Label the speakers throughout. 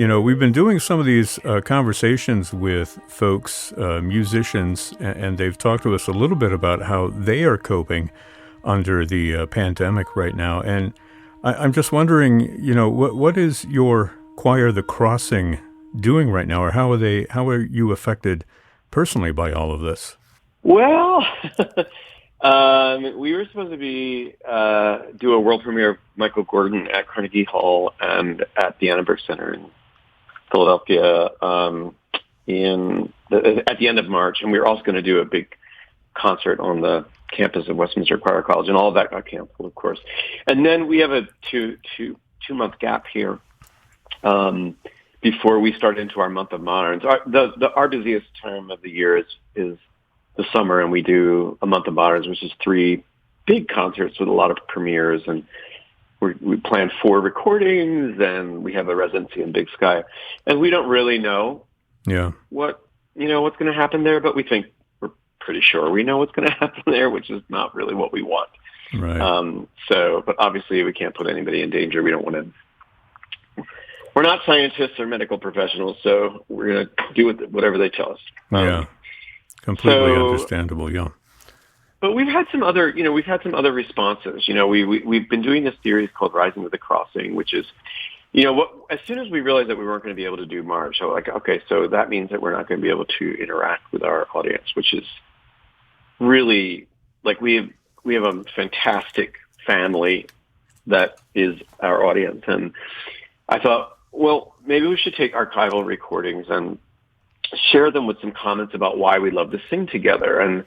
Speaker 1: We've been doing some of these conversations with folks, musicians, and they've talked to us a little bit about how they are coping under the pandemic right now. And I'm just wondering, what is your choir, The Crossing, doing right now, or how are you affected personally by all of this?
Speaker 2: Well, we were supposed to do a world premiere of Michael Gordon at Carnegie Hall and at the Annenberg Center in Philadelphia at the end of March, and we were also going to do a big concert on the campus of Westminster Choir College, and all of that got canceled, of course. And then we have a two-month gap here before we start into our month of moderns. Our busiest time of the year is the summer, and we do a month of moderns, which is 3 big concerts with a lot of premieres, and we plan 4 recordings, and we have a residency in Big Sky, and we don't really know what's going to happen there, but we're pretty sure we know what's going to happen there, which is not really what we want.
Speaker 1: Right.
Speaker 2: But obviously we can't put anybody in danger. We don't want to. We're not scientists or medical professionals, so we're going to do whatever they tell us.
Speaker 1: Completely understandable. Yeah.
Speaker 2: But we've had some other responses. We've been doing this series called Rising with the Crossing, which is, as soon as we realized that we weren't going to be able to do March, I was like, okay, so that means that we're not going to be able to interact with our audience, which is really, like, we have a fantastic family that is our audience. And I thought, well, maybe we should take archival recordings and share them with some comments about why we love to sing together. And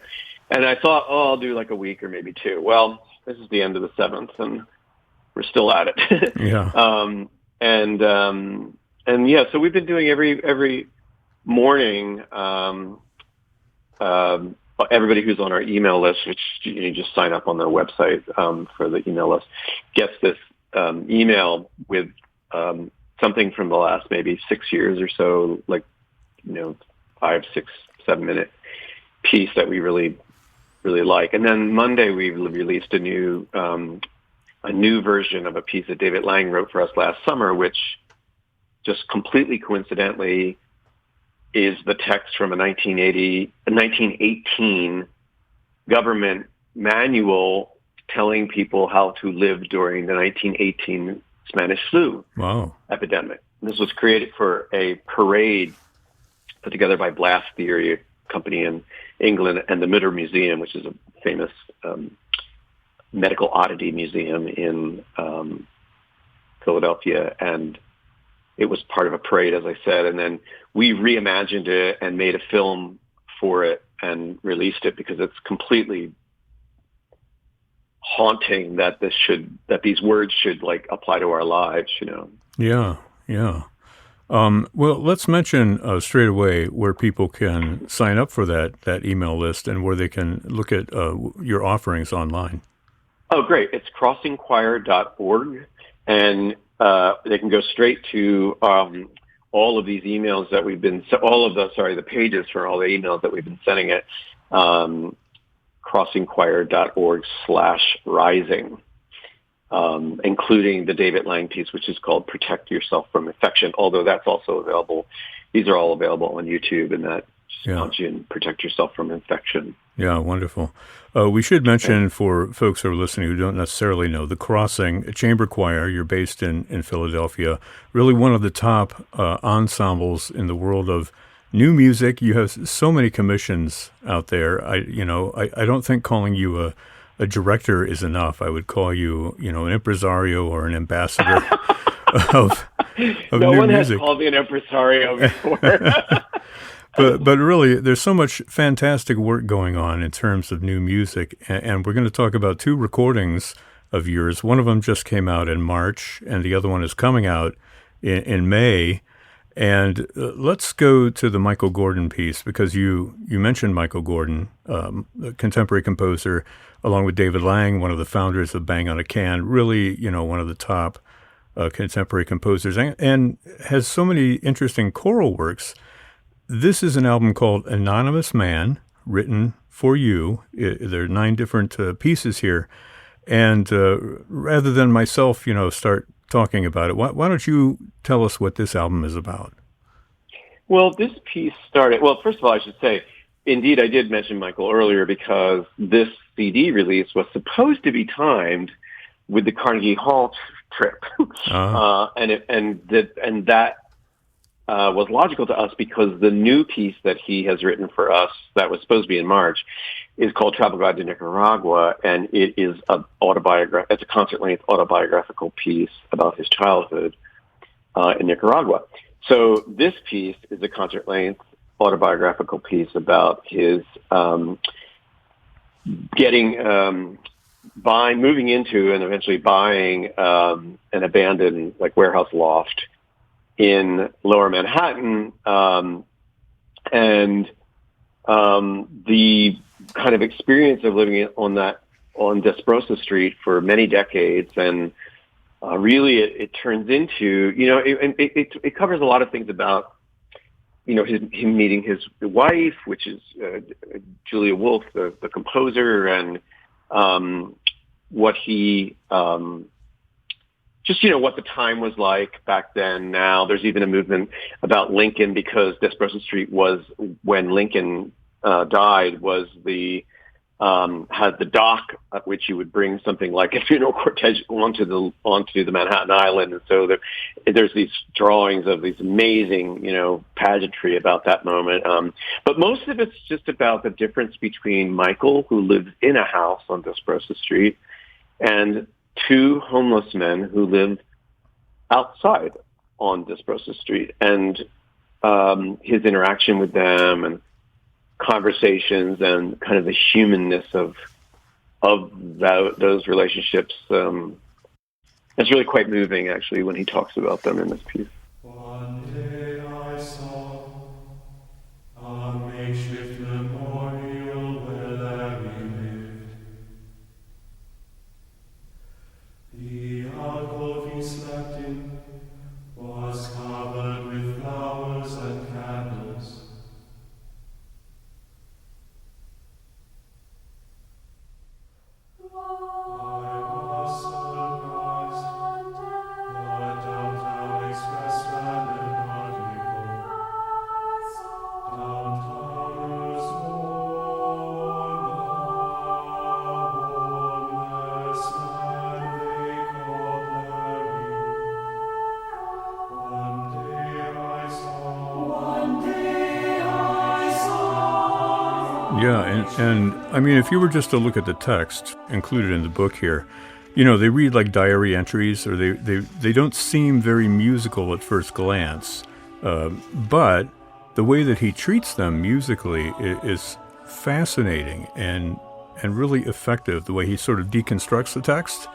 Speaker 2: I thought, I'll do like a week or maybe 2. Well, this is the end of the 7th, and we're still at it.
Speaker 1: Yeah.
Speaker 2: So we've been doing every morning. Everybody who's on our email list, which you just sign up on their website for the email list, gets this email with something from the last maybe 6 years or so, like 5, 6, 7 minute piece that we really, really like. And then Monday we released a new version of a piece that David Lang wrote for us last summer, which just completely coincidentally is the text from a 1918 government manual telling people how to live during the 1918 Spanish flu epidemic. This was created for a parade put together by Blast Theory, a company in England, and the Mitter Museum, which is a famous medical oddity museum in Philadelphia. And it was part of a parade, as I said. And then we reimagined it and made a film for it and released it because it's completely haunting that these words should like apply to our lives,
Speaker 1: Yeah. Well, let's mention straight away where people can sign up for that email list and where they can look at your offerings online.
Speaker 2: Oh, great. It's crossingchoir.org, and they can go straight to all of these emails that we've been, the pages for all the emails that we've been sending at crossingchoir.org/rising, including the David Lang piece, which is called Protect Yourself from Infection, although that's also available. These are all available on YouTube, and that just punch in Protect Yourself from Infection.
Speaker 1: Yeah, wonderful. We should mention for folks who are listening who don't necessarily know, The Crossing, a chamber choir, you're based in Philadelphia, really one of the top ensembles in the world of new music. You have so many commissions out there. I don't think calling you a director is enough. I would call you, an impresario or an ambassador of
Speaker 2: no
Speaker 1: new
Speaker 2: one
Speaker 1: music.
Speaker 2: Has called me an impresario before.
Speaker 1: But really, there's so much fantastic work going on in terms of new music, and we're going to talk about 2 recordings of yours. One of them just came out in March, and the other one is coming out in May. And let's go to the Michael Gordon piece, because you mentioned Michael Gordon, a contemporary composer, along with David Lang, one of the founders of Bang on a Can, really, one of the top contemporary composers, and has so many interesting choral works. This is an album called Anonymous Man, written for you. There are 9 different pieces here. And rather than myself, start talking about it. Why don't you tell us what this album is about?
Speaker 2: Well, this piece started, well, first of all, I should say, indeed, I did mention Michael earlier because this CD release was supposed to be timed with the Carnegie Hall trip. And that was logical to us because the new piece that he has written for us that was supposed to be in March is called Travel Guide to Nicaragua, and it is it's a concert-length autobiographical piece about his childhood in Nicaragua. So this piece is a concert-length autobiographical piece about his moving into and eventually buying an abandoned warehouse loft in Lower Manhattan, and the kind of experience of living on Desbrosses Street for many decades, and really it turns into, it covers a lot of things about, him meeting his wife, which is Julia Wolf, the composer, and what he what the time was like back then. Now there's even a movement about Lincoln, because Desbrosses Street was, when Lincoln died, was had the dock at which you would bring something like a funeral cortege onto the Manhattan Island. And so there's these drawings of these amazing, pageantry about that moment. But most of it's just about the difference between Michael, who lives in a house on Desbrosses Street, and two homeless men who lived outside on Desbrosses Street, and his interaction with them, and conversations, and kind of the humanness of those relationships. It's really quite moving, actually, when he talks about them in this piece.
Speaker 3: One day I saw a makeshift memorial where Larry lived. The alcove he slept in was covered with flowers and candles. I was surprised. The downtown express ran an article. Downtowners mourn a homeless man they called Larry. One day I saw.
Speaker 1: Yeah, and I mean, if you were just to look at the text included in the book here, they read like diary entries, or they don't seem very musical at first glance, but the way that he treats them musically is fascinating and really effective. The way he sort of deconstructs the text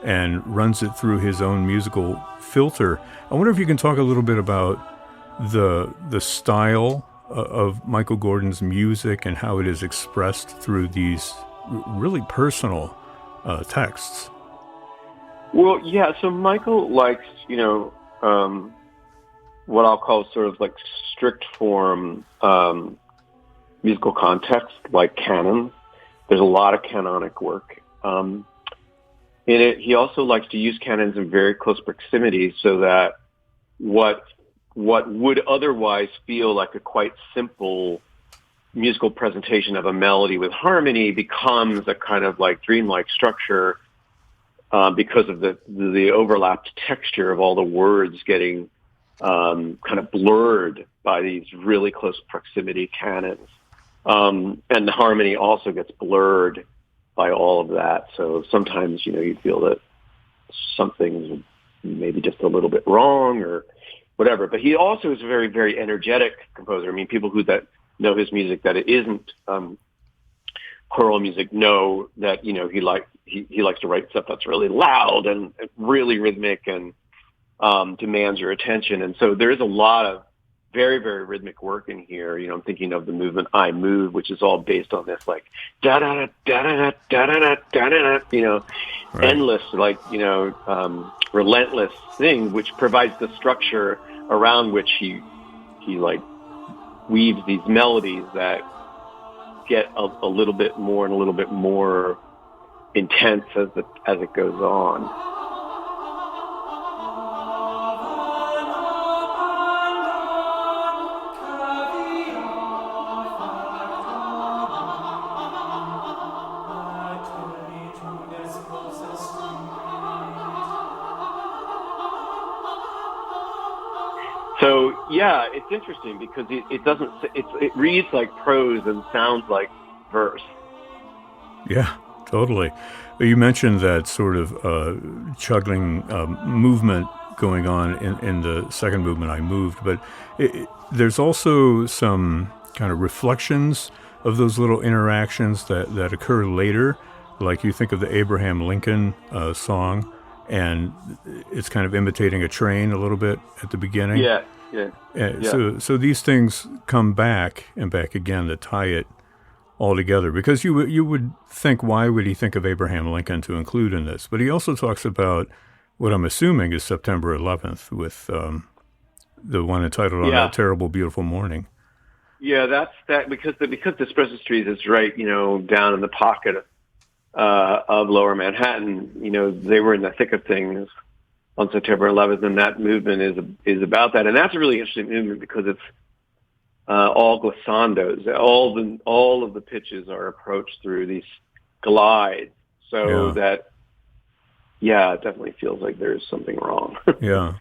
Speaker 1: and runs it through his own musical filter. I wonder if you can talk a little bit about the style of Michael Gordon's music and how it is expressed through these really personal texts.
Speaker 2: Well, yeah, so Michael likes, what I'll call sort of like strict form musical context, like canon. There's a lot of canonic work. In it, he also likes to use canons in very close proximity, so that what would otherwise feel like a quite simple musical presentation of a melody with harmony becomes a kind of like dreamlike structure, because of the overlapped texture of all the words getting kind of blurred by these really close proximity canons. And the harmony also gets blurred by all of that. So sometimes, you feel that something's maybe just a little bit wrong or whatever. But he also is a very, very energetic composer. I mean, people that know his music, that it isn't choral music, know that, he likes to write stuff that's really loud and really rhythmic and demands your attention. And so there is a lot of very, very rhythmic work in here. I'm thinking of the movement I Move, which is all based on this like da da da da da da da da da,
Speaker 1: Right.
Speaker 2: endless, relentless thing, which provides the structure around which he like weaves these melodies that get a little bit more and a little bit more intense as it goes on. So yeah, it's interesting because it doesn't. It reads like prose and sounds like verse.
Speaker 1: Yeah, totally. You mentioned that sort of chugging movement going on in the second movement, I Moved, but there's also some kind of reflections of those little interactions that occur later. Like you think of the Abraham Lincoln song, and it's kind of imitating a train a little bit at the beginning.
Speaker 2: Yeah, yeah, yeah.
Speaker 1: So these things come back and back again that tie it all together. Because you would think, why would he think of Abraham Lincoln to include in this? But he also talks about what I'm assuming is September 11th with the one entitled On That Terrible, Beautiful Morning.
Speaker 2: Yeah, that's because Desbrosses Street is right, down in the pocket of Lower Manhattan. They were in the thick of things on September 11th, and that movement is about that. And that's a really interesting movement because it's all glissandos. All of the pitches are approached through these glides, so that it definitely feels like there's something wrong.
Speaker 1: Yeah.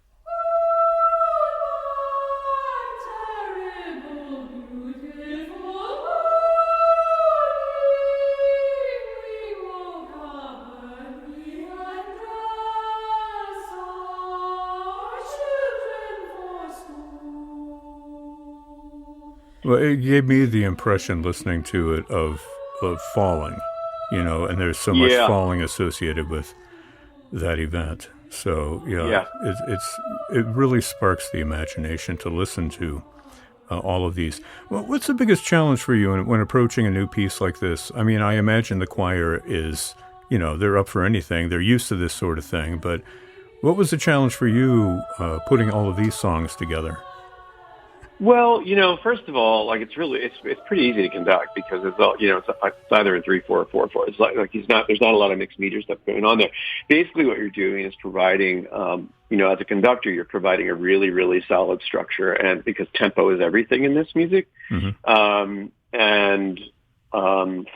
Speaker 1: Well, it gave me the impression listening to it of falling, and there's so much falling associated with that event. So it really sparks the imagination to listen to all of these. Well, what's the biggest challenge for you when approaching a new piece like this? I mean, I imagine the choir is, they're up for anything. They're used to this sort of thing. But what was the challenge for you putting all of these songs together?
Speaker 2: Well, first of all, it's pretty easy to conduct because it's all, it's either in 3/4 or 4/4. It's like there's not a lot of mixed meter stuff going on there. Basically, what you're doing is providing, as a conductor, you're providing a really, really solid structure, and because tempo is everything in this music, and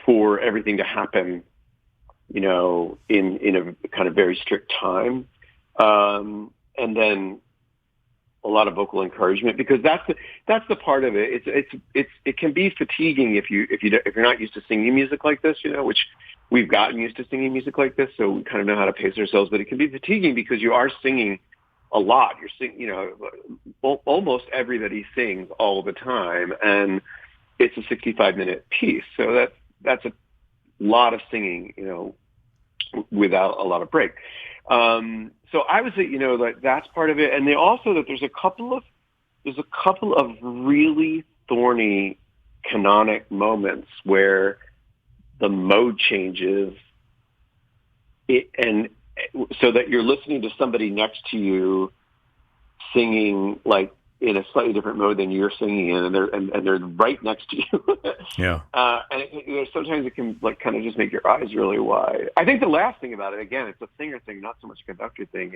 Speaker 2: for everything to happen, in a kind of very strict time, and then a lot of vocal encouragement, because that's the part of it. It can be fatiguing if you're not used to singing music like this, which we've gotten used to singing music like this, so we kind of know how to pace ourselves. But it can be fatiguing because you are singing a lot. You're singing, almost everybody sings all the time, and it's a 65-minute piece, so that's a lot of singing, without a lot of break. So I would say, that's part of it. And also that there's a couple of really thorny canonic moments where the mode changes and so that you're listening to somebody next to you singing like in a slightly different mode than you're singing in, and they're right next to you.
Speaker 1: Yeah.
Speaker 2: And sometimes it can kind of just make your eyes really wide. I think the last thing about it, again, it's a singer thing, not so much a conductor thing,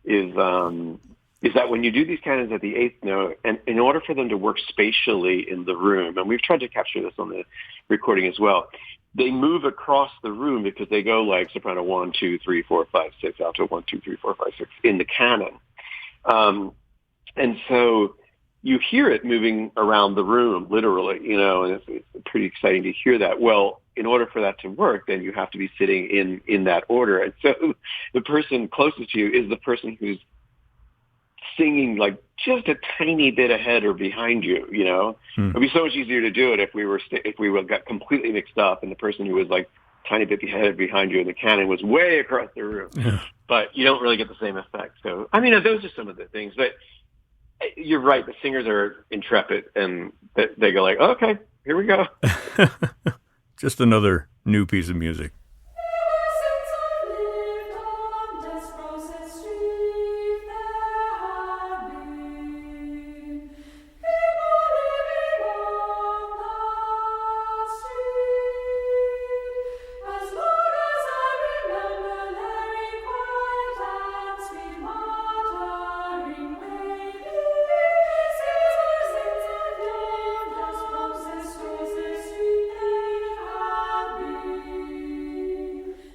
Speaker 2: is that when you do these canons at the eighth note, and in order for them to work spatially in the room, and we've tried to capture this on the recording as well, they move across the room because they go like soprano 1, 2, 3, 4, 5, 6, alto 1, 2, 3, 4, 5, 6 in the canon. And so you hear it moving around the room, literally, and it's pretty exciting to hear that. Well, in order for that to work, then you have to be sitting in that order. And so the person closest to you is the person who's singing like just a tiny bit ahead or behind you, It'd be so much easier to do it if we got completely mixed up and the person who was like tiny bit ahead or behind you in the canon was way across the room.
Speaker 1: Yeah.
Speaker 2: But you don't really get the same effect. So, I mean, those are some of the things, but you're right. The singers are intrepid, and they go like, "Okay, here we go."
Speaker 1: Just another new piece of music.
Speaker 3: Since I lived on Desbrosses Street, there have been people living on the street. As long as I remember, very quiet and sweet muttering maybe. Since I've known Desbrosses Street, there have been.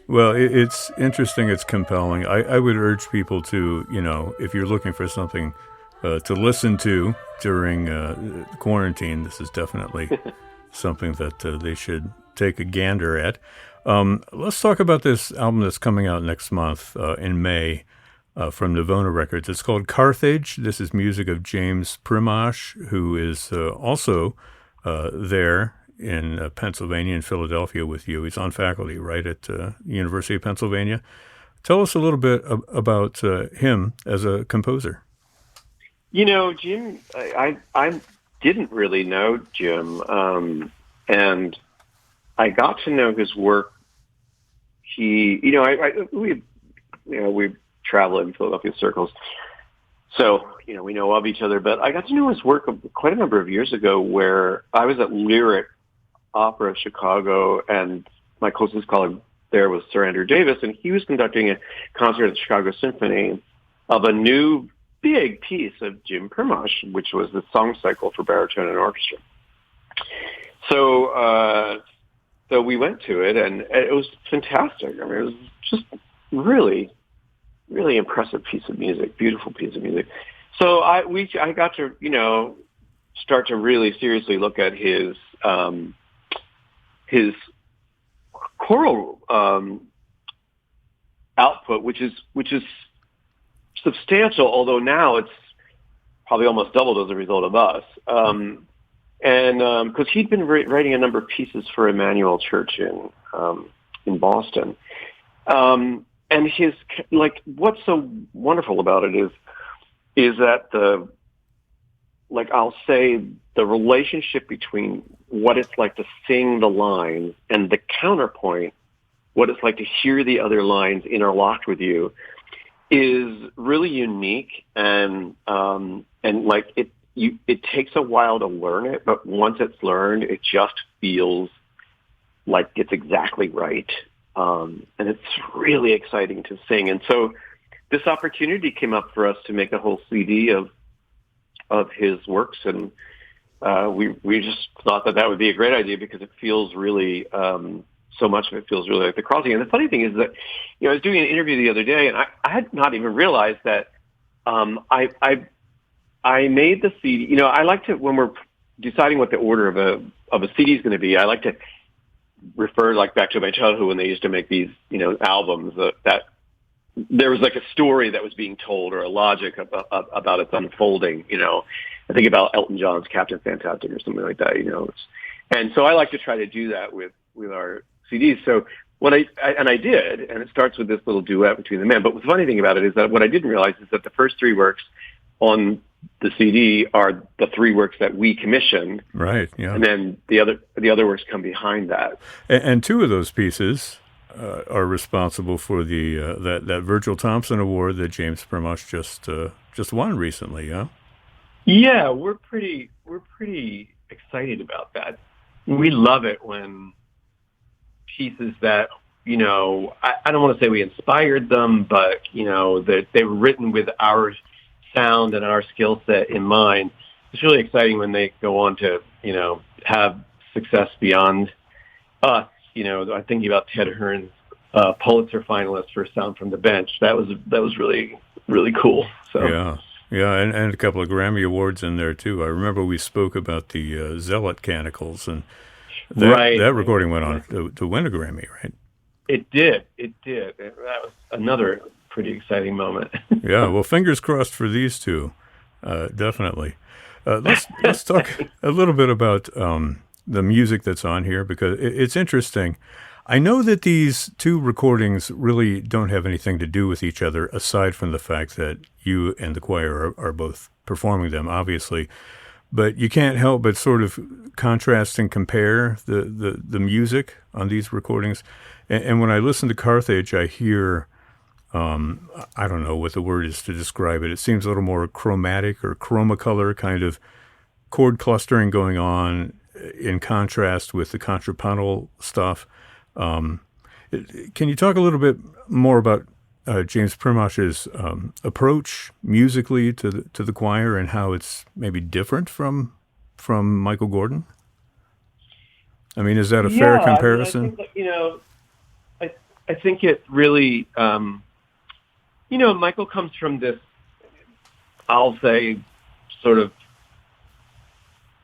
Speaker 1: Well, it's interesting. It's compelling. I would urge people to, if you're looking for something to listen to during quarantine. This is definitely something that they should take a gander at. Let's talk about this album that's coming out next month in May from Navona Records. It's called Carthage. This is music of James Primosch, who is also there in Pennsylvania and Philadelphia with you. He's on faculty right at University of Pennsylvania. Tell us a little bit about him as a composer.
Speaker 2: You know, Jim, I didn't really know Jim, and I got to know his work. We travel in Philadelphia circles, so we know of each other. But I got to know his work quite a number of years ago, where I was at Lyric Opera of Chicago, and my closest colleague there was Sir Andrew Davis, and he was conducting a concert at the Chicago Symphony of a new big piece of Jim Primosch, which was the song cycle for baritone and orchestra. So we went to it, and it was fantastic. I mean, it was just really, really impressive piece of music, beautiful piece of music. So I got to start to really seriously look at his choral output, which is substantial, although now it's probably almost doubled as a result of us. And because he'd been writing a number of pieces for Emmanuel Church in Boston. And his, what's so wonderful about it is that I'll say the relationship between what it's like to sing the lines and the counterpoint, what it's like to hear the other lines interlocked with you, is really unique, and it takes a while to learn it, but once it's learned, it just feels like it's exactly right, and it's really exciting to sing. And so this opportunity came up for us to make a whole CD of his works, and we just thought that would be a great idea because it feels really. So much of it feels really like the crossing. And the funny thing is that, I was doing an interview the other day, and I had not even realized that I made the CD. I like to, when we're deciding what the order of a CD is going to be, I like to refer back to my childhood when they used to make these albums that there was a story that was being told or a logic about its unfolding. I think about Elton John's Captain Fantastic or something like that. And so I like to try to do that with our CDs. So what I did, and it starts with this little duet between the men. But the funny thing about it is that what I didn't realize is that the first three works on the CD are the three works that we commissioned.
Speaker 1: Right. Yeah.
Speaker 2: And then the other works come behind that.
Speaker 1: And two of those pieces are responsible for the that Virgil Thompson Award that James Primosch just won recently. Yeah.
Speaker 2: Yeah, we're pretty excited about that. We love it when pieces that, I don't want to say we inspired them, but, that they were written with our sound and our skill set in mind. It's really exciting when they go on to, have success beyond us. I'm thinking about Ted Hearn's Pulitzer finalist for Sound from the Bench. That was really, really cool. So
Speaker 1: Yeah, and a couple of Grammy Awards in there, too. I remember we spoke about the Zealot Canticles, and that recording went on to win a Grammy, right?
Speaker 2: It did. That was another pretty exciting moment.
Speaker 1: Yeah, well, fingers crossed for these two, definitely. Let's talk a little bit about the music that's on here, because it's interesting. I know that these two recordings really don't have anything to do with each other, aside from the fact that you and the choir are both performing them, obviously. But you can't help but sort of contrast and compare the music on these recordings. And when I listen to Carthage, I hear, I don't know what the word is to describe it. It seems a little more chromatic or chromacolor kind of chord clustering going on in contrast with the contrapuntal stuff. Can you talk a little bit more about James Primosch's approach musically to the choir and how it's maybe different from Michael Gordon? I mean, is that a fair comparison?
Speaker 2: I think that, I think it really, Michael comes from this, I'll say, sort of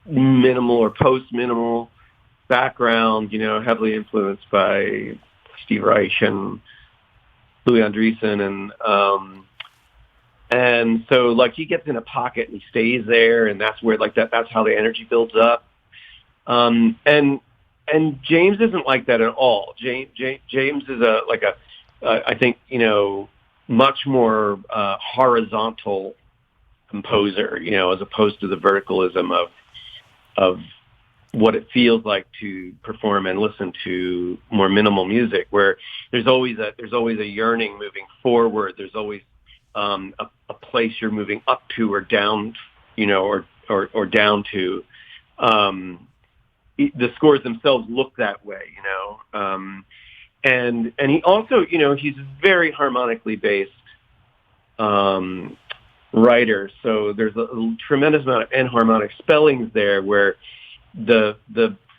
Speaker 2: minimal or post-minimal background, heavily influenced by Steve Reich and Louis Andriessen, and so like he gets in a pocket and he stays there, and that's where like that's how the energy builds up. And James isn't like that at all. James is I think much more horizontal composer, as opposed to the verticalism of what it feels like to perform and listen to more minimal music, where there's always a yearning moving forward. There's always a place you're moving up to or down, or down to. The scores themselves look that way, and he also, he's a very harmonically based writer. So there's a tremendous amount of enharmonic spellings there, where the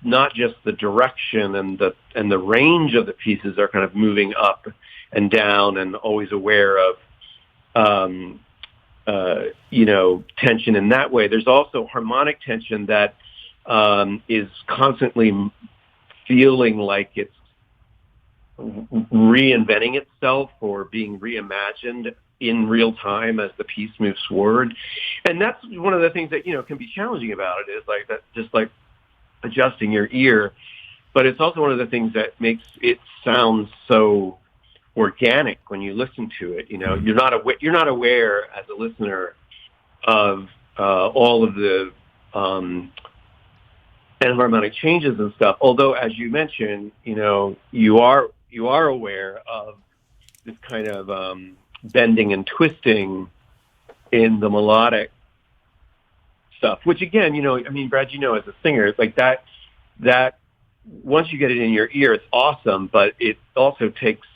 Speaker 2: not just the direction and the range of the pieces are kind of moving up and down, and always aware of tension in that way. There's also harmonic tension that is constantly feeling like it's reinventing itself or being reimagined in real time as the piece moves forward. And that's one of the things that, can be challenging about it, is like that, just like adjusting your ear. But it's also one of the things that makes it sound so organic when you listen to it. You're not aware as a listener of all of the enharmonic changes and stuff. Although, as you mentioned, you are aware of this kind of bending and twisting in the melodic stuff, which again, Brad, as a singer, it's like that once you get it in your ear, it's awesome, but it also takes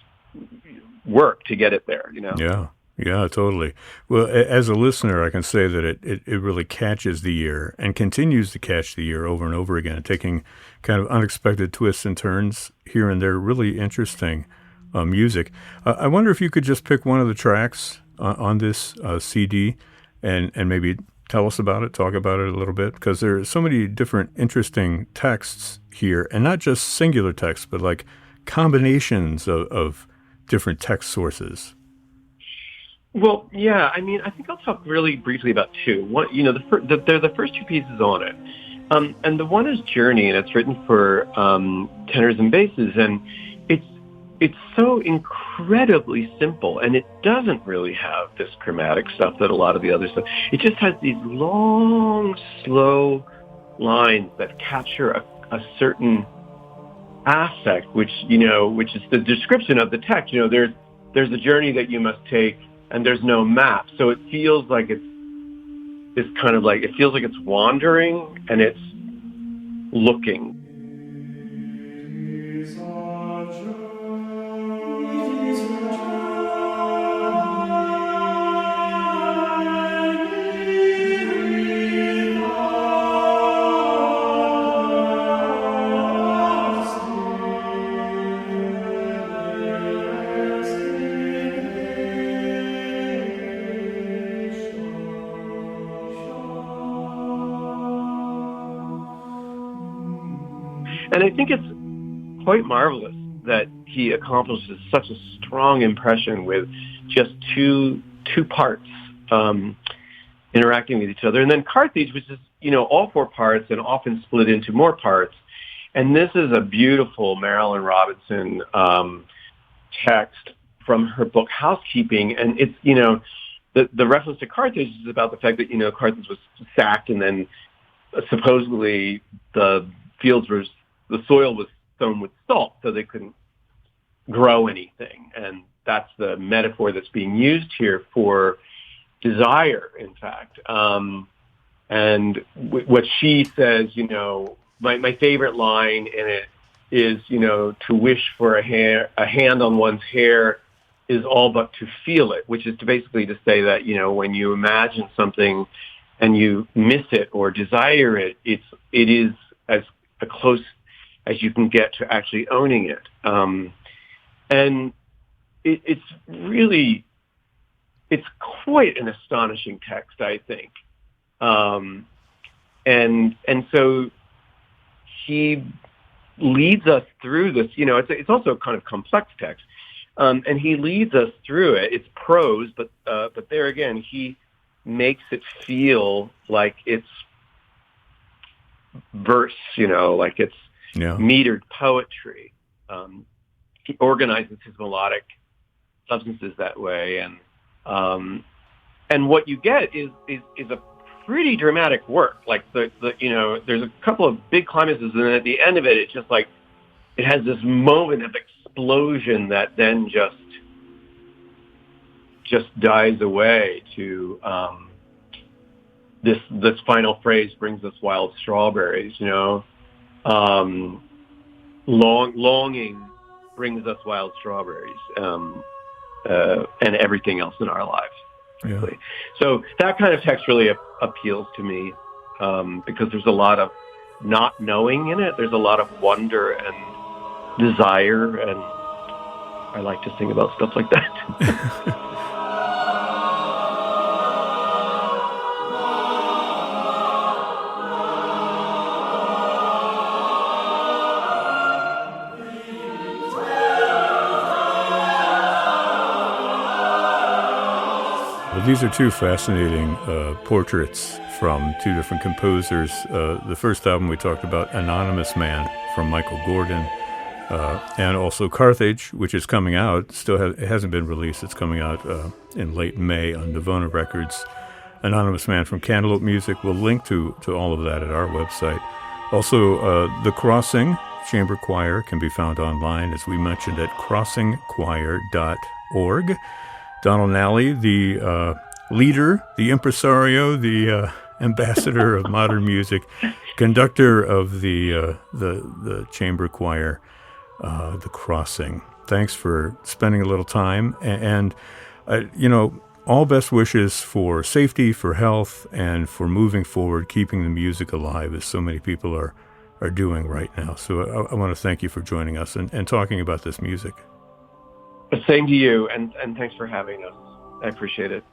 Speaker 2: work to get it there,
Speaker 1: Yeah, totally. Well, as a listener, I can say that it really catches the ear and continues to catch the ear over and over again, taking kind of unexpected twists and turns here and there. Really interesting music. I wonder if you could just pick one of the tracks on this CD and maybe tell us about it, talk about it a little bit, because there are so many different interesting texts here, and not just singular texts, but like combinations of different text sources.
Speaker 2: Well, yeah, I think I'll talk really briefly about two. One, they're the first two pieces on it. And the one is Journey, and it's written for tenors and basses, and it's so incredibly simple, and it doesn't really have this chromatic stuff that a lot of the other stuff. It just has these long, slow lines that capture a certain affect, which is the description of the text. There's a journey that you must take, and there's no map, so it feels like it's wandering, and it's looking. And I think it's quite marvelous that he accomplishes such a strong impression with just two parts interacting with each other. And then Carthage, which is, all four parts and often split into more parts. And this is a beautiful Marilyn Robinson text from her book Housekeeping. And it's, the reference to Carthage is about the fact that, Carthage was sacked, and then supposedly the soil was sown with salt, so they couldn't grow anything. And that's the metaphor that's being used here for desire, in fact. And what she says, my favorite line in it is, to wish for a hand on one's hair is all but to feel it, which is basically to say that, when you imagine something and you miss it or desire it, it is as close as you can get to actually owning it. And it's quite an astonishing text, I think. And so he leads us through this. It's also a kind of complex text, and he leads us through it. It's prose, but there again, he makes it feel like it's verse, like it's metered poetry. He organizes his melodic substances that way, and what you get is a pretty dramatic work. Like there's a couple of big climaxes, and then at the end of it, it's just like it has this moment of explosion that then just dies away to this final phrase, brings us wild strawberries. Longing brings us wild strawberries, and everything else in our lives.
Speaker 1: Yeah.
Speaker 2: So that kind of text really appeals to me, because there's a lot of not knowing in it. There's a lot of wonder and desire, and I like to sing about stuff like that.
Speaker 1: Well, these are two fascinating portraits from two different composers. The first album we talked about, Anonymous Man, from Michael Gordon, and also Carthage, which is coming out. It hasn't been released. It's coming out in late May on Navona Records. Anonymous Man from Cantaloupe Music. We'll link to all of that at our website. Also, The Crossing Chamber Choir can be found online, as we mentioned, at crossingchoir.org. Donald Nally, the leader, the impresario, the ambassador of modern music, conductor of the chamber choir, The Crossing. Thanks for spending a little time, and all best wishes for safety, for health, and for moving forward, keeping the music alive, as so many people are doing right now. So I want to thank you for joining us and talking about this music.
Speaker 2: Same to you, and thanks for having us. I appreciate it.